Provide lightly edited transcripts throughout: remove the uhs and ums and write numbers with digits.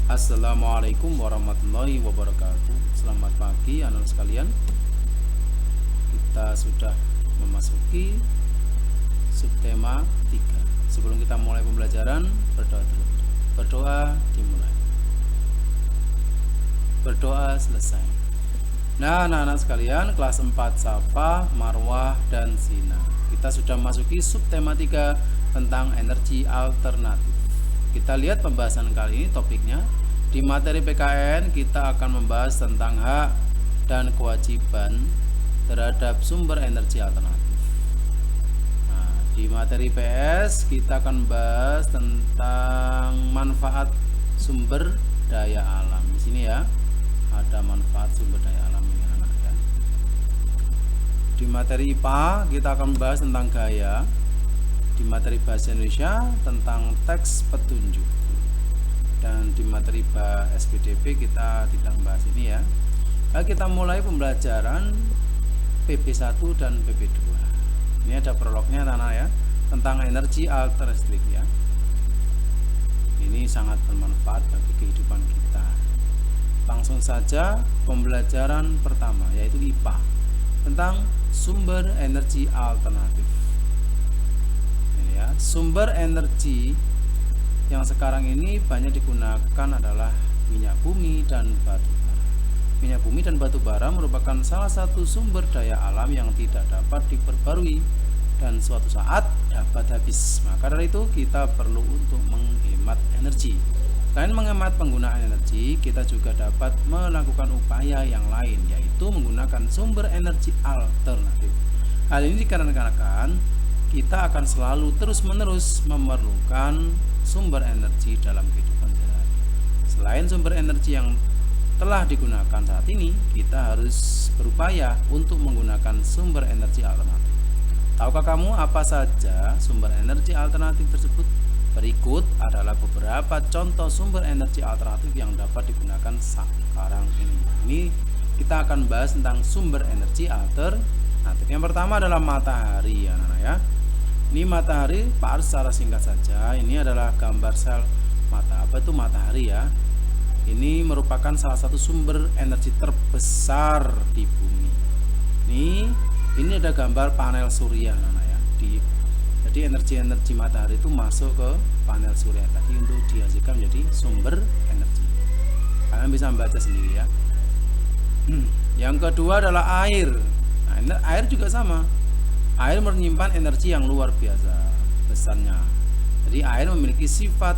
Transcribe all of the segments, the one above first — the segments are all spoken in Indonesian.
Assalamualaikum warahmatullahi wabarakatuh. Selamat pagi anak sekalian. Kita sudah memasuki subtema 3. Sebelum kita mulai pembelajaran, berdoa dulu. Berdoa dimulai. Berdoa selesai. Nah, anak-anak sekalian, kelas 4 Safa, Marwah, dan Sina. Kita sudah memasuki subtema 3 tentang energi alternatif. Kita lihat pembahasan kali ini topiknya. Di materi PKN kita akan membahas tentang hak dan kewajiban terhadap sumber energi alternatif. Nah, di materi PS kita akan membahas tentang manfaat sumber daya alam. Di sini ya, ada manfaat sumber daya alam ini anak ya. Di materi IPA kita akan membahas tentang gaya. Di materi bahasa Indonesia tentang teks petunjuk. Dan di materi SPDP kita tidak membahas ini ya. Lalu kita mulai pembelajaran PP1 dan PP2. Ini ada prolognya anak-anak ya, tentang energi alternatif ya. Ini sangat bermanfaat bagi kehidupan kita. Langsung saja pembelajaran pertama, yaitu IPA tentang sumber energi alternatif. Ini ya, sumber energi yang sekarang ini banyak digunakan adalah minyak bumi dan batu bara. Minyak bumi dan batu bara merupakan salah satu sumber daya alam yang tidak dapat diperbarui dan suatu saat dapat habis. Maka dari itu kita perlu untuk menghemat energi. Selain menghemat penggunaan energi, kita juga dapat melakukan upaya yang lain, yaitu menggunakan sumber energi alternatif. Hal ini dikarenakan kita akan selalu terus-menerus memerlukan sumber energi dalam kehidupan sehari-hari. Selain sumber energi yang telah digunakan saat ini, kita harus berupaya untuk menggunakan sumber energi alternatif. Tahukah kamu apa saja sumber energi alternatif tersebut? Berikut adalah beberapa contoh sumber energi alternatif yang dapat digunakan sekarang ini. Ini kita akan bahas tentang sumber energi alternatif. Yang pertama adalah matahari ya anak-anak ya. Ini matahari, Pak Ars secara singkat saja. Ini adalah gambar sel mata. Apa itu matahari ya? Ini merupakan salah satu sumber energi terbesar di bumi. Ini ada gambar panel surya, anak ya. Jadi energi matahari itu masuk ke panel surya tadi untuk dihasilkan menjadi sumber energi. Kalian bisa membaca sendiri ya. Yang kedua adalah air. Nah, air juga sama. Air menyimpan energi yang luar biasa besarnya. Jadi air memiliki sifat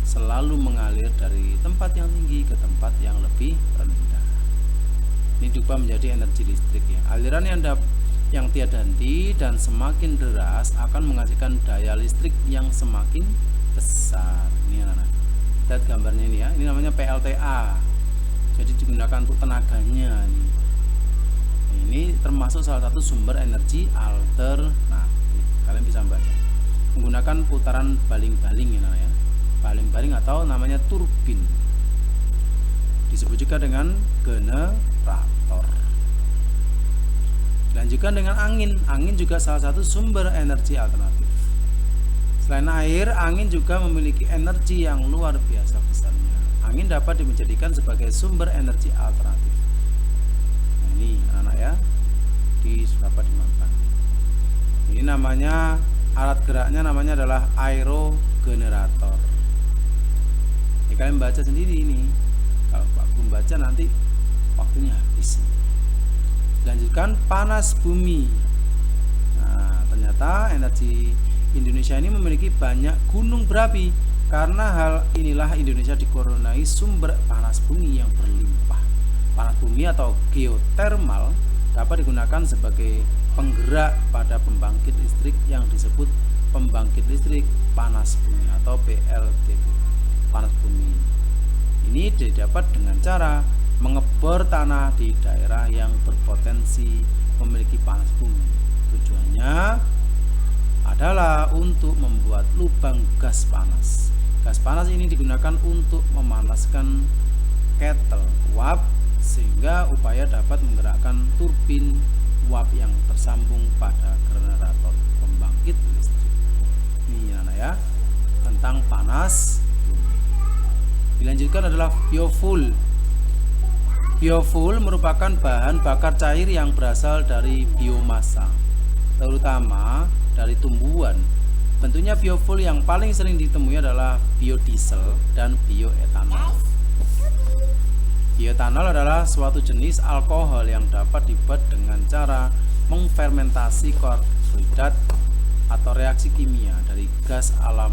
selalu mengalir dari tempat yang tinggi ke tempat yang lebih rendah. Ini diubah menjadi energi listrik ya. Aliran yang tiada henti dan semakin deras akan menghasilkan daya listrik yang semakin besar. Ini anak-anak. Lihat gambarnya ini ya. Ini namanya PLTA. Jadi digunakan untuk tenaganya nih. Ini termasuk salah satu sumber energi alternatif. Kalian bisa membaca. Menggunakan putaran baling-baling ya. Baling-baling atau namanya turbin. Disebut juga dengan generator. Dilanjutkan dengan angin. Angin juga salah satu sumber energi alternatif. Selain air, angin juga memiliki energi yang luar biasa besarnya. Angin dapat dijadikan sebagai sumber energi alternatif. Ini anak ya, dapat dimanfaatkan. Ini namanya alat geraknya namanya adalah aerogenerator. Ini kalian baca sendiri ini. Kalau Pak belum baca nanti waktunya habis. Lanjutkan panas bumi. Nah, ternyata energi Indonesia ini memiliki banyak gunung berapi. Karena hal inilah Indonesia dikurniai sumber panas bumi yang berlimpah. Panas bumi atau geotermal dapat digunakan sebagai penggerak pada pembangkit listrik yang disebut pembangkit listrik panas bumi atau PLTB, panas bumi. Ini didapat dengan cara mengebor tanah di daerah yang berpotensi memiliki panas bumi. Tujuannya adalah untuk membuat lubang gas panas. Gas panas ini digunakan untuk memanaskan kettle uap sehingga upaya dapat menggerakkan turbin uap yang tersambung pada generator pembangkit listrik. Ini anak ya, tentang panas bumi. Dilanjutkan adalah biofuel. Biofuel merupakan bahan bakar cair yang berasal dari biomasa, terutama dari tumbuhan. Bentuknya biofuel yang paling sering ditemui adalah biodiesel dan bioetanol. Bioetanol adalah suatu jenis alkohol yang dapat dibuat dengan cara mengfermentasi karbohidrat atau reaksi kimia dari gas alam.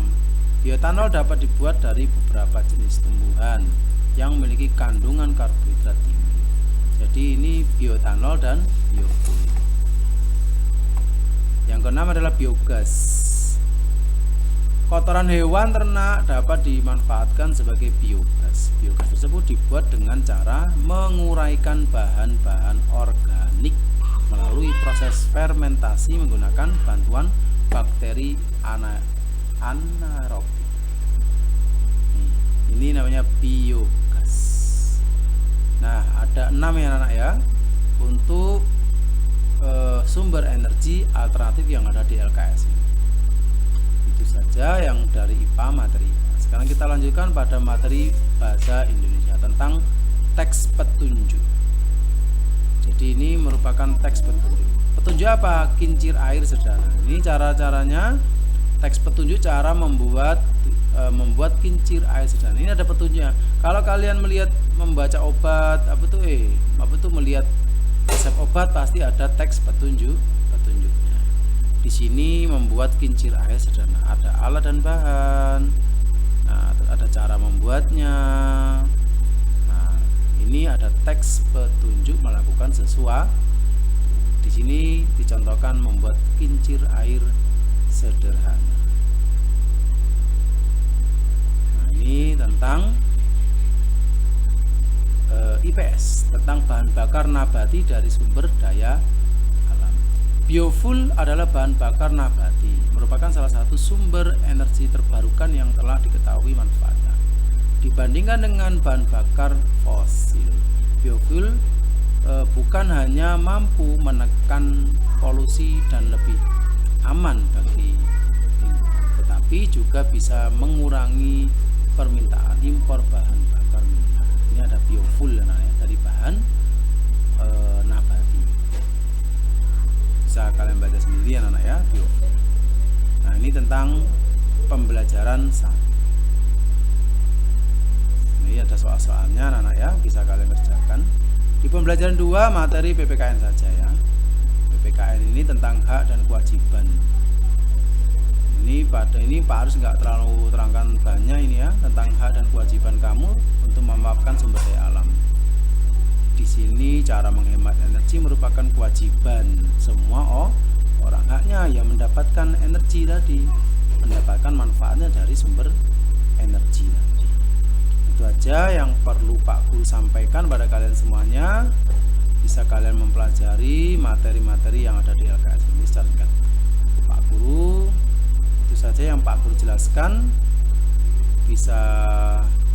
Bioetanol dapat dibuat dari beberapa jenis tumbuhan yang memiliki kandungan karbohidrat tinggi. Jadi ini bioetanol dan biofuel. Yang keenam adalah biogas. Kotoran hewan ternak dapat dimanfaatkan sebagai biogas. Biogas tersebut dibuat dengan cara menguraikan bahan-bahan organik melalui proses fermentasi menggunakan bantuan bakteri anaerobik. Ini namanya biogas. Nah, ada 6 ya anak ya untuk sumber energi alternatif yang ada di LKS ini. Itu saja yang dari IPA materi. Sekarang kita lanjutkan pada materi bahasa Indonesia tentang teks petunjuk. Jadi ini merupakan teks petunjuk. Petunjuk apa? Kincir air sederhana. Ini cara-caranya teks petunjuk, cara membuat kincir air sederhana. Ini ada petunjuknya. Kalau kalian melihat membaca obat apa tuh melihat resep obat, pasti ada teks petunjuknya. Di sini membuat kincir air sederhana, ada alat dan bahan. Nah, ada cara membuatnya. Nah, ini ada teks petunjuk melakukan sesuatu. Di sini dicontohkan membuat kincir air sederhana. Nah, ini tentang IPS, tentang bahan bakar nabati dari sumber daya alam. Biofuel adalah bahan bakar nabati, merupakan salah satu sumber energi terbarukan yang telah diketahui manfaatnya. Dibandingkan dengan bahan bakar fosil, biofuel bukan hanya mampu menekan polusi dan lebih aman bagi lingkungan, tetapi juga bisa mengurangi permintaan impor bahan bakar minyak. Ini ada biofuel dari bahan nabati. Bisa kalian baca sendiri anak ya, biofuel. Nah, ini tentang pembelajaran 1. Ini ada soal-soalnya anak ya, bisa kalian kerjakan. Di pembelajaran 2 materi PPKN saja ya. PPKN ini tentang hak dan kewajiban. Ini Pak harus nggak terlalu terangkan banyak ini ya, tentang hak dan kewajiban kamu untuk memanfaatkan sumber daya alam. Di sini cara menghemat energi merupakan kewajiban semua orang. Haknya yang mendapatkan energi tadi, mendapatkan manfaatnya dari sumber energi tadi. Itu aja yang perlu Pak Guru sampaikan pada kalian semuanya. Bisa kalian mempelajari materi-materi yang ada di LKS ini secara singkat. Pak Guru, itu saja yang Pak Guru jelaskan. Bisa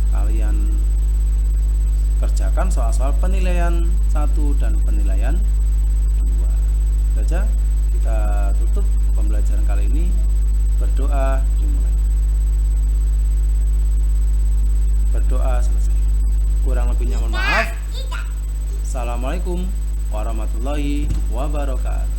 kalian kerjakan soal-soal penilaian 1 dan penilaian 2. Itu saja, kita tutup pembelajaran kali ini. Berdoa dimulai. Berdoa selesai. Kurang lebihnya mohon maaf. Assalamualaikum warahmatullahi wabarakatuh.